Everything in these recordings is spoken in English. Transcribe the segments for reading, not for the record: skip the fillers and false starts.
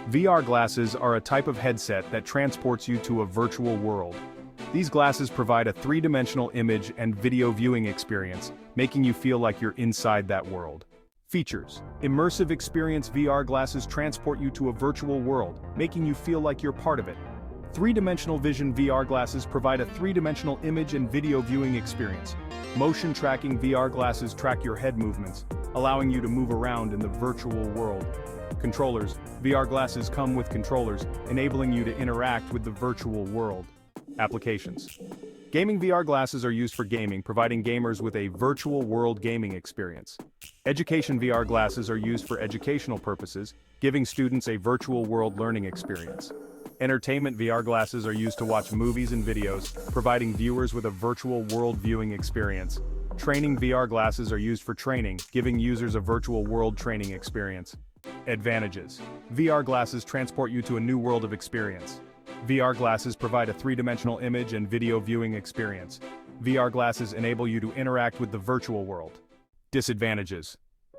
VR glasses are a type of headset that transports you to a virtual world. These glasses provide a three-dimensional image and video viewing experience, making you feel like you're inside that world. Features: Immersive experience VR glasses transport you to a virtual world, making you feel like you're part of it. Three-dimensional vision VR glasses provide a three-dimensional image and video viewing experience. Motion tracking VR glasses track your head movements, allowing you to move around in the virtual world. Controllers: VR glasses come with controllers, enabling you to interact with the virtual world. Applications: Gaming VR glasses are used for gaming, providing gamers with a virtual world gaming experience. Education VR glasses are used for educational purposes, giving students a virtual world learning experience. Entertainment VR glasses are used to watch movies and videos, providing viewers with a virtual world viewing experience. Training VR glasses are used for training, giving users a virtual world training experience. Advantages: VR glasses transport you to a new world of experience. VR glasses provide a three-dimensional image and video viewing experience. VR glasses enable you to interact with the virtual world. Disadvantages: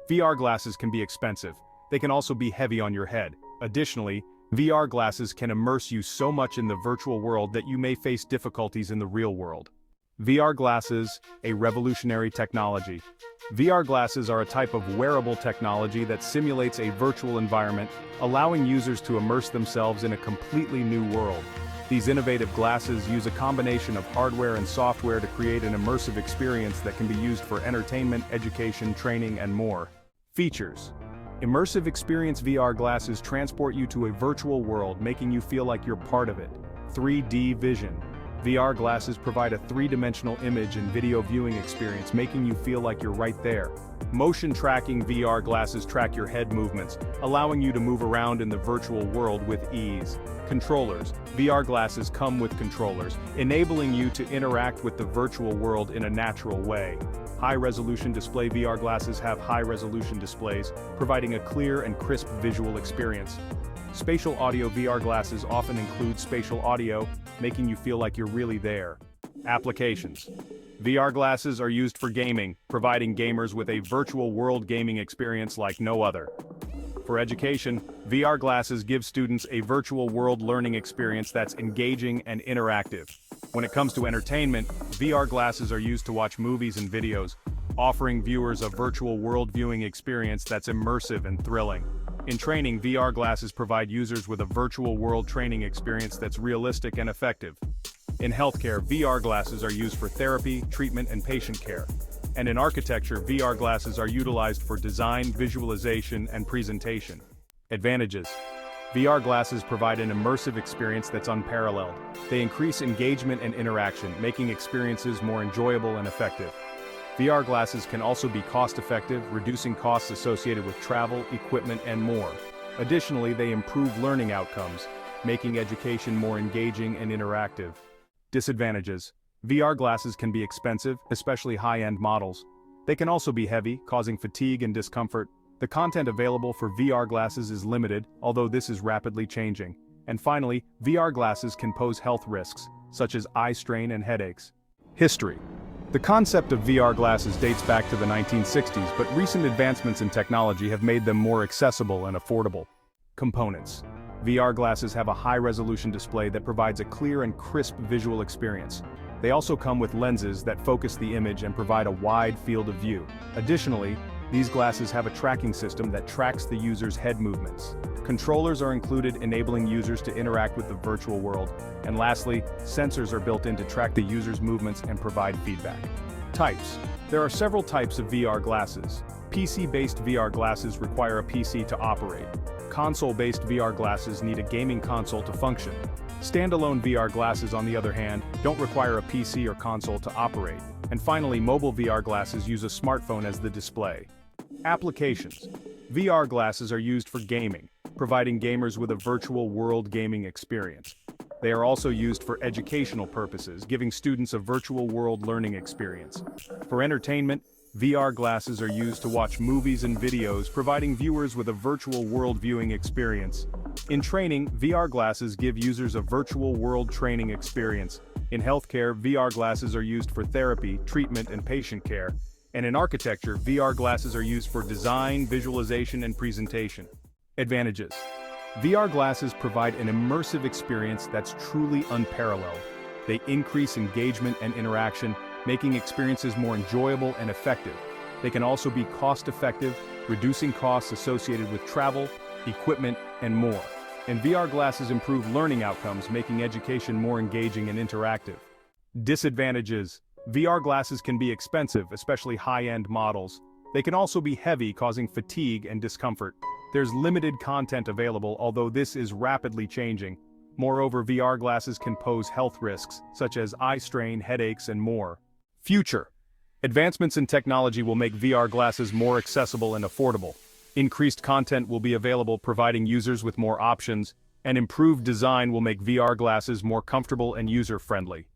VR glasses can be expensive. They can also be heavy on your head. Additionally, VR glasses can immerse you so much in the virtual world that you may face difficulties in the real world. VR glasses, a revolutionary technology. VR glasses are a type of wearable technology that simulates a virtual environment, allowing users to immerse themselves in a completely new world. These innovative glasses use a combination of hardware and software to create an immersive experience that can be used for entertainment, education, training, and more. Features: Immersive experience VR glasses transport you to a virtual world, making you feel like you're part of it. 3D vision. VR glasses provide a three-dimensional image and video viewing experience, making you feel like you're right there. Motion tracking VR glasses track your head movements, allowing you to move around in the virtual world with ease. Controllers. VR glasses come with controllers, enabling you to interact with the virtual world in a natural way. High-resolution display VR glasses have high-resolution displays, providing a clear and crisp visual experience. Spatial audio VR glasses often include spatial audio, making you feel like you're really there. Applications: VR glasses are used for gaming, providing gamers with a virtual world gaming experience like no other. For education, VR glasses give students a virtual world learning experience that's engaging and interactive. When it comes to entertainment, VR glasses are used to watch movies and videos, offering viewers a virtual world viewing experience that's immersive and thrilling. In training, VR glasses provide users with a virtual world training experience that's realistic and effective. In healthcare, VR glasses are used for therapy, treatment, and patient care. And in architecture, VR glasses are utilized for design, visualization, and presentation. Advantages: VR glasses provide an immersive experience that's unparalleled. They increase engagement and interaction, making experiences more enjoyable and effective. VR glasses can also be cost-effective, reducing costs associated with travel, equipment, and more. Additionally, they improve learning outcomes, making education more engaging and interactive. Disadvantages: VR glasses can be expensive, especially high-end models. They can also be heavy, causing fatigue and discomfort. The content available for VR glasses is limited, although this is rapidly changing. And finally, VR glasses can pose health risks, such as eye strain and headaches. History: The concept of VR glasses dates back to the 1960s, but recent advancements in technology have made them more accessible and affordable. Components: VR glasses have a high-resolution display that provides a clear and crisp visual experience. They also come with lenses that focus the image and provide a wide field of view. Additionally, these glasses have a tracking system that tracks the user's head movements. Controllers are included, enabling users to interact with the virtual world. And lastly, sensors are built in to track the user's movements and provide feedback. Types: There are several types of VR glasses. PC-based VR glasses require a PC to operate. Console-based VR glasses need a gaming console to function. Standalone VR glasses, on the other hand, don't require a PC or console to operate. And finally, mobile VR glasses use a smartphone as the display. Applications: VR glasses are used for gaming, providing gamers with a virtual world gaming experience. They are also used for educational purposes, giving students a virtual world learning experience. For entertainment, VR glasses are used to watch movies and videos, providing viewers with a virtual world viewing experience. In training, VR glasses give users a virtual world training experience. In healthcare, VR glasses are used for therapy, treatment, and patient care. And in architecture, VR glasses are used for design, visualization, and presentation. Advantages: VR glasses provide an immersive experience that's truly unparalleled. They increase engagement and interaction, making experiences more enjoyable and effective. They can also be cost-effective, reducing costs associated with travel, equipment, and more. And VR glasses improve learning outcomes, making education more engaging and interactive. Disadvantages: VR glasses can be expensive, especially high-end models. They can also be heavy, causing fatigue and discomfort. There's limited content available, although this is rapidly changing. Moreover, VR glasses can pose health risks, such as eye strain, headaches, and more. Future: advancements in technology will make VR glasses more accessible and affordable. Increased content will be available, providing users with more options, and improved design will make VR glasses more comfortable and user-friendly.